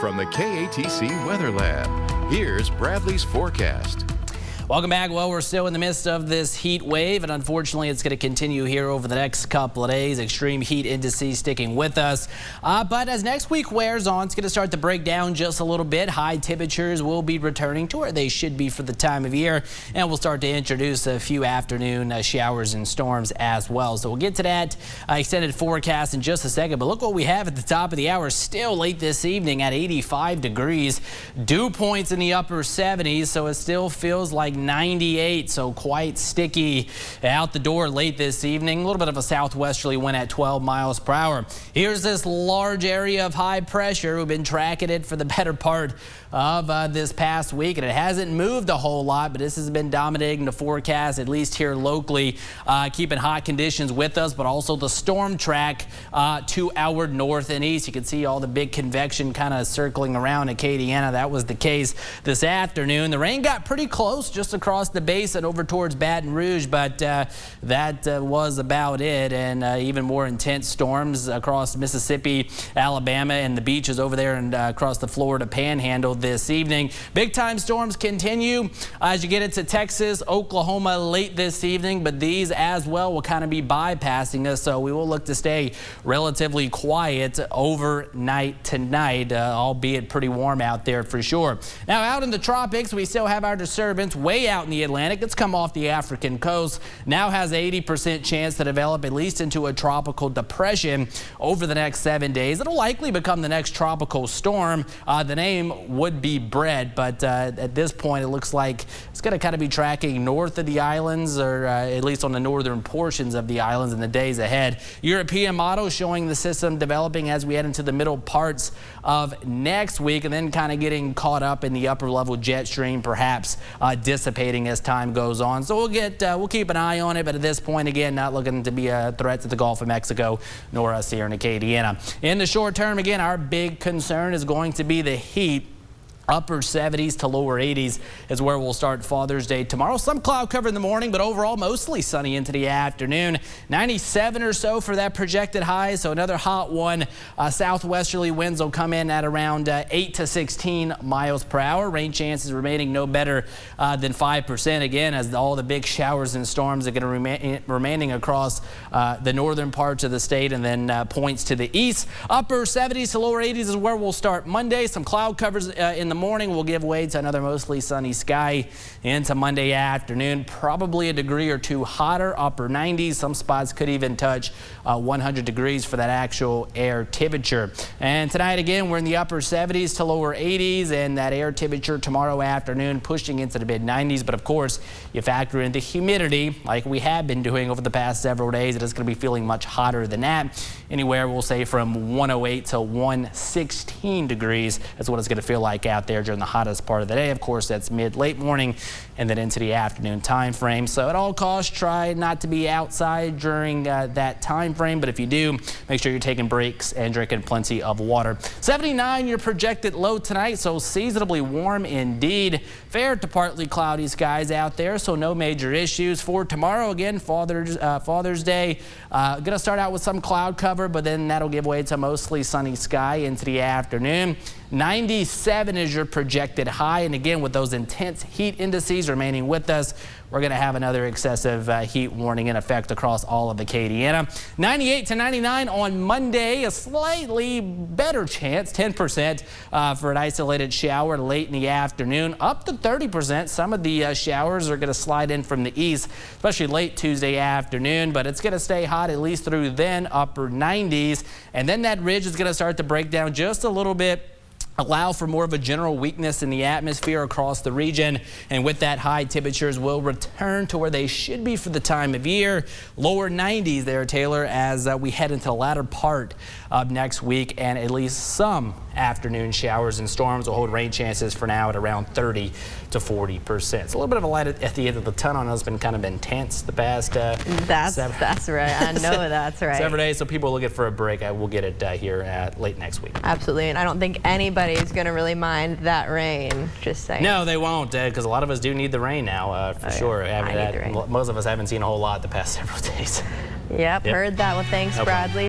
From the KATC Weather Lab, here's Bradley's forecast. Welcome back. Well, we're still in the midst of this heat wave, and unfortunately it's going to continue here over the next couple of days. Extreme heat indices sticking with us. But as next week wears on, it's going to start to break down just a little bit. High temperatures will be returning to where they should be for the time of year, and we'll start to introduce a few afternoon showers and storms as well. So we'll get to that extended forecast in just a second. But look what we have at the top of the hour. Still late this evening at 85 degrees. Dew points in the upper 70s, so it still feels like 98, so quite sticky out the door late this evening. A little bit of a southwesterly wind at 12 miles per hour. Here's this large area of high pressure. We've been tracking it for the better part of this past week, and it hasn't moved a whole lot, but this has been dominating the forecast, at least here locally, keeping hot conditions with us, but also the storm track to our north and east. You can see all the big convection kind of circling around Acadiana. That was the case this afternoon. The rain got pretty close just across the basin over towards Baton Rouge, but that was about it. And even more intense storms across Mississippi, Alabama, and the beaches over there and across the Florida Panhandle this evening. Big time storms continue as you get into Texas, Oklahoma late this evening, but these as well will kind of be bypassing us, so we will look to stay relatively quiet overnight tonight, albeit pretty warm out there for sure. Now out in the tropics, we still have our disturbance way out in the Atlantic. It's come off the African coast, now has 80% chance to develop at least into a tropical depression over the next 7 days. It'll likely become the next tropical storm. The name would be Bread, but at this point it looks like it's going to kind of be tracking north of the islands, or at least on the northern portions of the islands in the days ahead. European model showing the system developing as we head into the middle parts of next week, and then kind of getting caught up in the upper level jet stream, perhaps dissipating as time goes on. So we'll keep an eye on it, but at this point, again, not looking to be a threat to the Gulf of Mexico nor us here in Acadiana. In the short term, again, our big concern is going to be the heat. Upper 70s to lower 80s is where we'll start Father's Day tomorrow. Some cloud cover in the morning, but overall mostly sunny into the afternoon. 97 or so for that projected high, so another hot one. Southwesterly winds will come in at around 8 to 16 miles per hour. Rain chances remaining no better than 5%, again, as all the big showers and storms are going to remaining across the northern parts of the state, and then points to the east. Upper 70s to lower 80s is where we'll start Monday. Some cloud covers in the morning will give way to another mostly sunny sky into Monday afternoon. Probably a degree or two hotter, upper 90s. Some spots could even touch 100 degrees for that actual air temperature. And tonight, again, we're in the upper 70s to lower 80s, and that air temperature tomorrow afternoon pushing into the mid 90s. But of course, you factor in the humidity like we have been doing over the past several days. It is going to be feeling much hotter than that. Anywhere, we'll say, from 108 to 116 degrees is what it's going to feel like out there during the hottest part of the day. Of course, that's mid-late morning and then into the afternoon time frame. So at all costs, try not to be outside during that time frame. But if you do, make sure you're taking breaks and drinking plenty of water. 79 your projected low tonight, so seasonably warm indeed. Fair to partly cloudy skies out there, so no major issues. For tomorrow, again, Father's Day, going to start out with some cloud cover, but then that'll give way to mostly sunny sky into the afternoon. 97 is your projected high, and again, with those intense heat indices remaining with us, we're going to have another excessive heat warning in effect across all of Acadiana. 98 to 99 on Monday, a slightly better chance, 10% for an isolated shower late in the afternoon, up to 30%. Some of the showers are going to slide in from the east, especially late Tuesday afternoon, but it's going to stay hot at least through then, upper 90s, and then that ridge is going to start to break down just a little bit, allow for more of a general weakness in the atmosphere across the region, and with that, high temperatures will return to where they should be for the time of year. Lower 90s there, Taylor, as we head into the latter part of next week, and at least some afternoon showers and storms will hold rain chances for now at around 30 to 40%. It's a little bit of a light at the end of the tunnel. I know it's been kind of intense the past that's right. I know that's right. Several days, so people are looking for a break. I will get it here late next week. Absolutely, and I don't think anybody's going to really mind that rain, just saying. No, they won't, because a lot of us do need the rain now, for sure. I need the rain. Most of us haven't seen a whole lot the past several days. Yep, heard that. Well, thanks, Bradley.